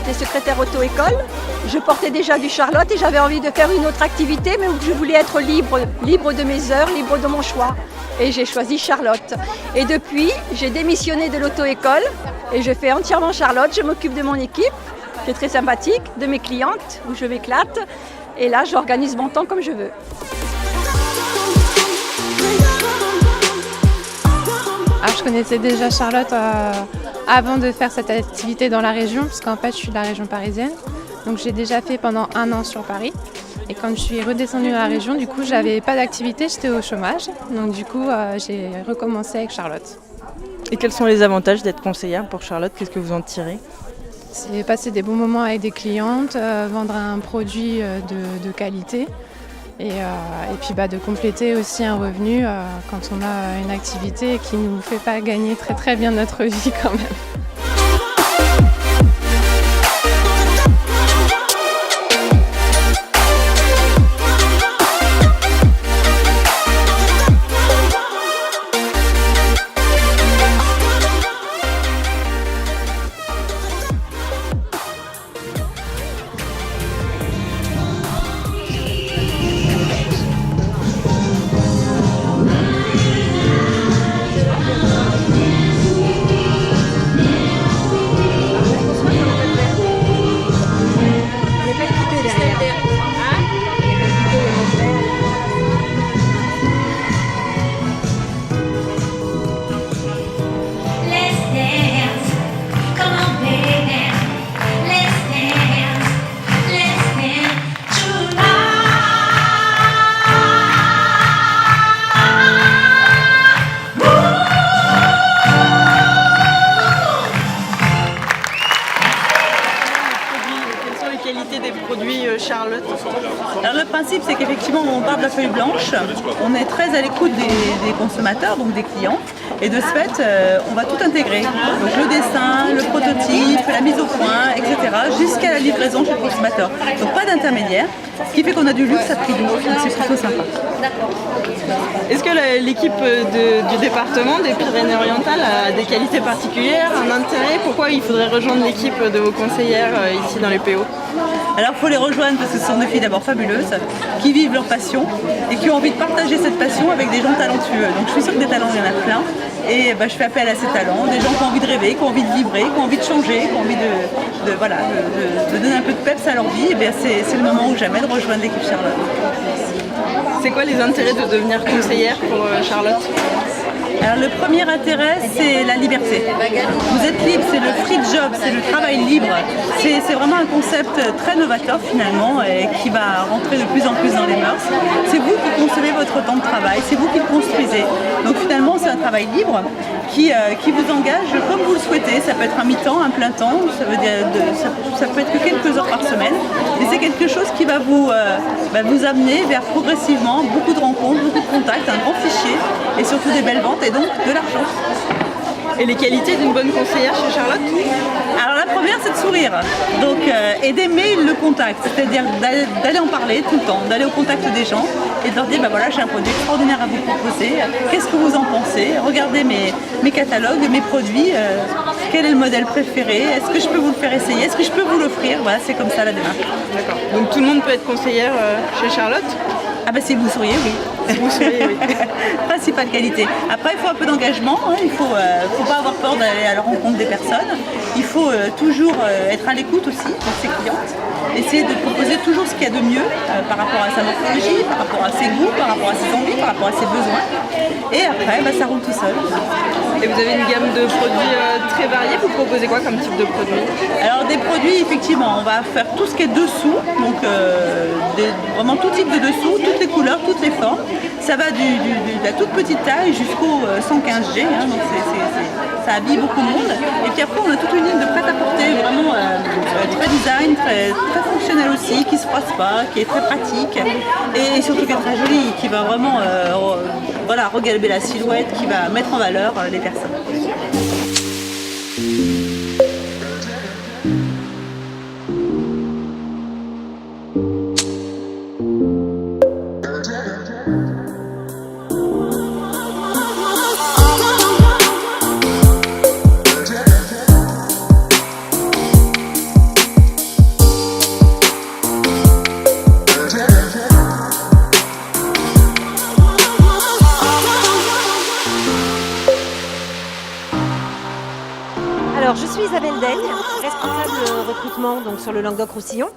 j'étais secrétaire auto-école. Je portais déjà du Charlotte et j'avais envie de faire une autre activité, mais où je voulais être libre de mes heures, libre de mon choix. Et j'ai choisi Charlotte. Et depuis, j'ai démissionné de l'auto-école et je fais entièrement Charlotte. Je m'occupe de mon équipe, qui est très sympathique, de mes clientes, où je m'éclate. Et là, j'organise mon temps comme je veux. Alors, je connaissais déjà Charlotte avant de faire cette activité dans la région, parce qu'en fait, je suis de la région parisienne. Donc, j'ai déjà fait pendant 1 an sur Paris. Et quand je suis redescendue dans la région, du coup, j'avais pas d'activité, j'étais au chômage. Donc, du coup, j'ai recommencé avec Charlotte. Et quels sont les avantages d'être conseillère pour Charlotte? Qu'est-ce que vous en tirez? C'est passer des bons moments avec des clientes, vendre un produit de qualité. Et puis de compléter aussi un revenu quand on a une activité qui ne nous fait pas gagner très très bien notre vie quand même. Des produits Charlotte? Alors le principe c'est qu'effectivement on part de la feuille blanche, on est très à l'écoute des consommateurs, donc des clients, et de ce fait on va tout intégrer, donc le dessin, le prototype, la mise au point, etc. jusqu'à la livraison chez le consommateur. Donc pas d'intermédiaire, ce qui fait qu'on a du luxe à prix doux, donc c'est plutôt sympa. Est-ce que l'équipe du département des Pyrénées-Orientales a des qualités particulières, un intérêt? Pourquoi il faudrait rejoindre l'équipe de vos conseillères ici dans les PO? Alors il faut les rejoindre parce que ce sont des filles d'abord fabuleuses, qui vivent leur passion et qui ont envie de partager cette passion avec des gens talentueux. Donc je suis sûre que des talents il y en a plein et je fais appel à ces talents, des gens qui ont envie de rêver, qui ont envie de vibrer, qui ont envie de changer, qui ont envie de donner un peu de peps à leur vie. Et c'est le moment ou jamais de rejoindre l'équipe Charlotte. C'est quoi les intérêts de devenir conseillère pour Charlotte? Alors le premier intérêt, c'est la liberté. Vous êtes libre, c'est le free job, c'est le travail libre. C'est vraiment un concept très novateur finalement et qui va rentrer de plus en plus dans les mœurs. C'est vous qui concevez votre temps de travail, c'est vous qui le construisez. Donc finalement, c'est un travail libre qui vous engage comme vous le souhaitez. Ça peut être un mi-temps, un plein temps, ça peut être que quelques heures par semaine. Et c'est quelque chose qui va vous amener vers progressivement beaucoup de rencontres, beaucoup de contacts, un grand fichier et surtout des belles ventes et donc de l'argent. Et les qualités d'une bonne conseillère chez Charlotte? Alors la première c'est de sourire, donc et d'aimer le contact, c'est-à-dire d'aller en parler tout le temps, d'aller au contact des gens et de leur dire voilà j'ai un produit extraordinaire à vous proposer, qu'est-ce que vous en pensez? Regardez mes catalogues, mes produits, quel est le modèle préféré, est-ce que je peux vous le faire essayer, est-ce que je peux vous l'offrir? Voilà, c'est comme ça la démarche. D'accord. Donc tout le monde peut être conseillère chez Charlotte? Ah bah si vous souriez, oui. Si vous souriez, oui. Principale qualité. Après, il faut un peu d'engagement, hein. Il faut pas avoir peur d'aller à la rencontre des personnes. Il faut toujours être à l'écoute aussi de ses clientes. Essayer de proposer toujours ce qu'il y a de mieux par rapport à sa morphologie, par rapport à ses goûts, par rapport à ses envies, par rapport à ses besoins. Et après, ça roule tout seul. Et vous avez une gamme de produits très variés. Vous proposez quoi comme type de produits? Alors des produits, effectivement, on va faire tout ce qui est dessous, donc vraiment tout type de dessous, toutes les couleurs, toutes les formes. Ça va de la toute petite taille jusqu'au 115G, hein, donc ça habille beaucoup de monde. Et puis après, on a toute une ligne de prêt-à-porter, vraiment très design, très fonctionnel aussi, qui ne se froisse pas, qui est très pratique et surtout qui est très joli, qui va vraiment regalber la silhouette, qui va mettre en valeur les personnes. Isabelle Daigne, responsable recrutement donc, sur le Languedoc-Roussillon.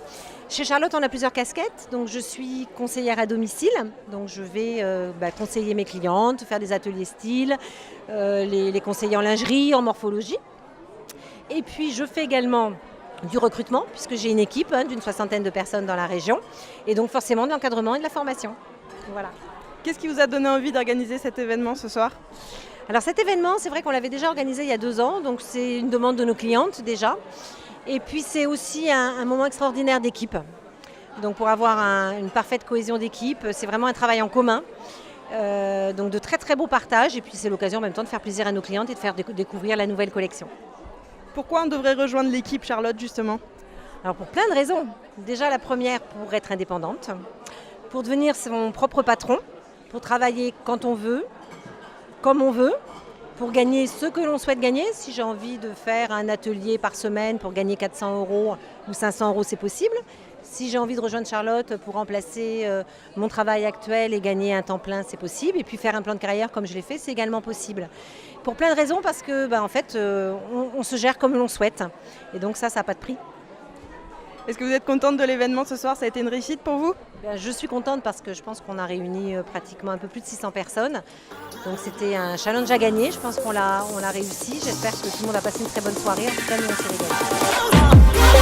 Chez Charlotte, on a plusieurs casquettes. Donc, je suis conseillère à domicile. Donc, je vais conseiller mes clientes, faire des ateliers style, les conseiller en lingerie, en morphologie. Et puis, je fais également du recrutement, puisque j'ai une équipe d'une 60aine de personnes dans la région. Et donc, forcément, de l'encadrement et de la formation. Voilà. Qu'est-ce qui vous a donné envie d'organiser cet événement ce soir ? Alors, cet événement, c'est vrai qu'on l'avait déjà organisé il y a 2 ans. Donc, c'est une demande de nos clientes déjà. Et puis c'est aussi un moment extraordinaire d'équipe. Donc pour avoir une parfaite cohésion d'équipe, c'est vraiment un travail en commun. Donc de très très beaux partages et puis c'est l'occasion en même temps de faire plaisir à nos clientes et de faire découvrir la nouvelle collection. Pourquoi on devrait rejoindre l'équipe Charlotte justement ? Alors pour plein de raisons. Déjà la première pour être indépendante, pour devenir son propre patron, pour travailler quand on veut, comme on veut. Pour gagner ce que l'on souhaite gagner. Si j'ai envie de faire un atelier par semaine pour gagner 400 € ou 500 €, c'est possible. Si j'ai envie de rejoindre Charlotte pour remplacer mon travail actuel et gagner un temps plein, c'est possible. Et puis faire un plan de carrière comme je l'ai fait, c'est également possible. Pour plein de raisons, parce que on se gère comme l'on souhaite. Et donc ça n'a pas de prix. Est-ce que vous êtes contente de l'événement ce soir ? Ça a été une réussite pour vous ? Je suis contente parce que je pense qu'on a réuni pratiquement un peu plus de 600 personnes. Donc c'était un challenge à gagner. Je pense qu'on l'a réussi. J'espère que tout le monde a passé une très bonne soirée. En tout cas, nous on s'est régalés.